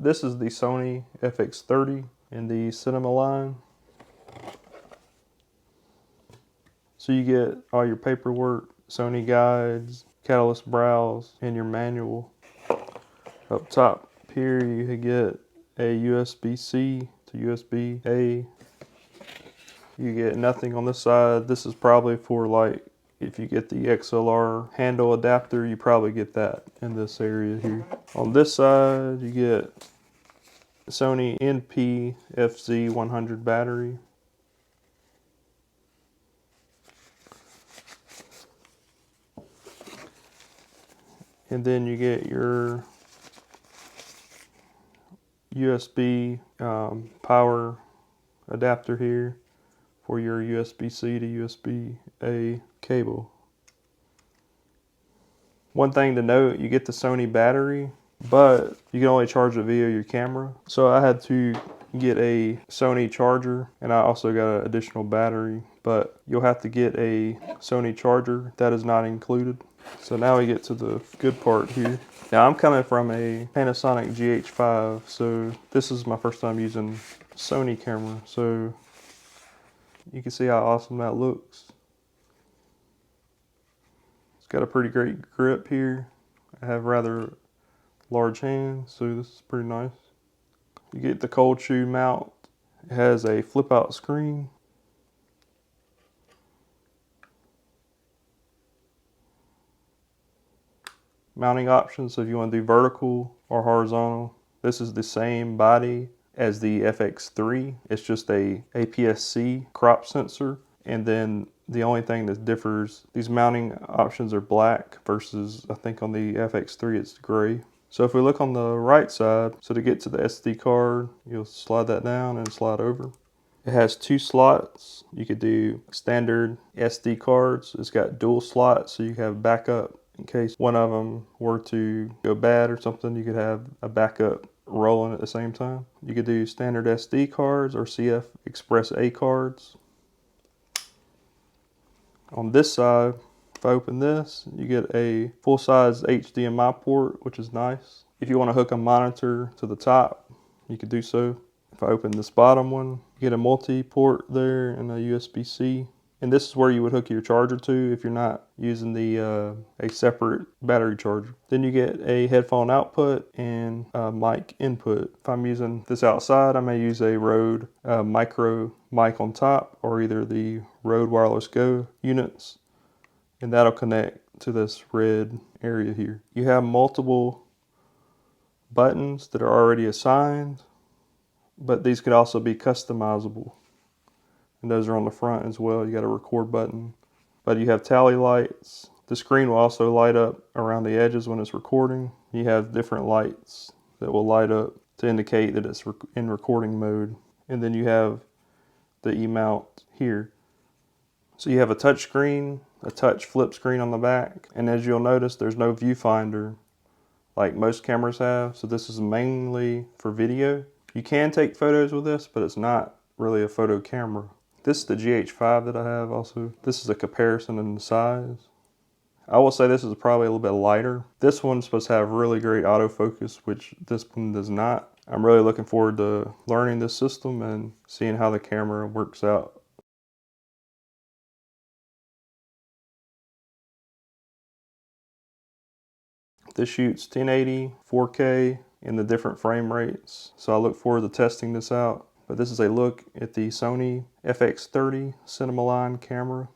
This is the Sony FX30 in the cinema line. So you get all your paperwork, Sony guides, catalyst browse, and your manual. Up top here you get a USB-C to USB-A. You get nothing on this side. This is probably for, like, if you get the XLR handle adapter, you probably get that in this area here. On this side you get Sony FX30 battery. And then you get your USB power adapter here for your USB-C to USB-A cable. One thing to note, you get the Sony battery, but you can only charge it via your camera. So I had to get a Sony charger, and I also got an additional battery, but you'll have to get a Sony charger. That is not included. So now we get to the good part here. Now I'm coming from a Panasonic GH5, so this is my first time using Sony camera, so you can see how awesome that looks. It's got a pretty great grip here. I have rather large hands, so this is pretty nice. You get the cold shoe mount. It has a flip out screen. Mounting options, so if you want to do vertical or horizontal. This is the same body as the FX3. It's just a APS-C crop sensor. And then the only thing that differs, these mounting options are black versus, I think on the FX3 it's gray. So if we look on the right side, so to get to the SD card, you'll slide that down and slide over. It has 2 slots. You could do standard SD cards. It's got dual slots, so you have backup in case one of them were to go bad or something. You could have a backup rolling at the same time. You could do standard SD cards or CF Express A cards. On this side, if I open this, you get a full-size HDMI port, which is nice. If you want to hook a monitor to the top, you could do so. If I open this bottom one, you get a multi-port there and a USB-C. And this is where you would hook your charger to if you're not using the a separate battery charger. Then you get a headphone output and a mic input. If I'm using this outside, I may use a Rode micro mic on top, or either the Rode Wireless Go units, and that'll connect to this red area here. You have multiple buttons that are already assigned, but these could also be customizable. And those are on the front as well. You got a record button, but you have tally lights. The screen will also light up around the edges when it's recording. You have different lights that will light up to indicate that it's in recording mode. And then you have the E-mount here. So you have a touch screen, a touch flip screen on the back. And as you'll notice, there's no viewfinder like most cameras have. So this is mainly for video. You can take photos with this, but it's not really a photo camera. This is the GH5 that I have also. This is a comparison in the size. I will say this is probably a little bit lighter. This one's supposed to have really great autofocus, which this one does not. I'm really looking forward to learning this system and seeing how the camera works out. This shoots 1080, 4K, in the different frame rates. So I look forward to testing this out. But this is a look at the Sony FX30 cinema line camera.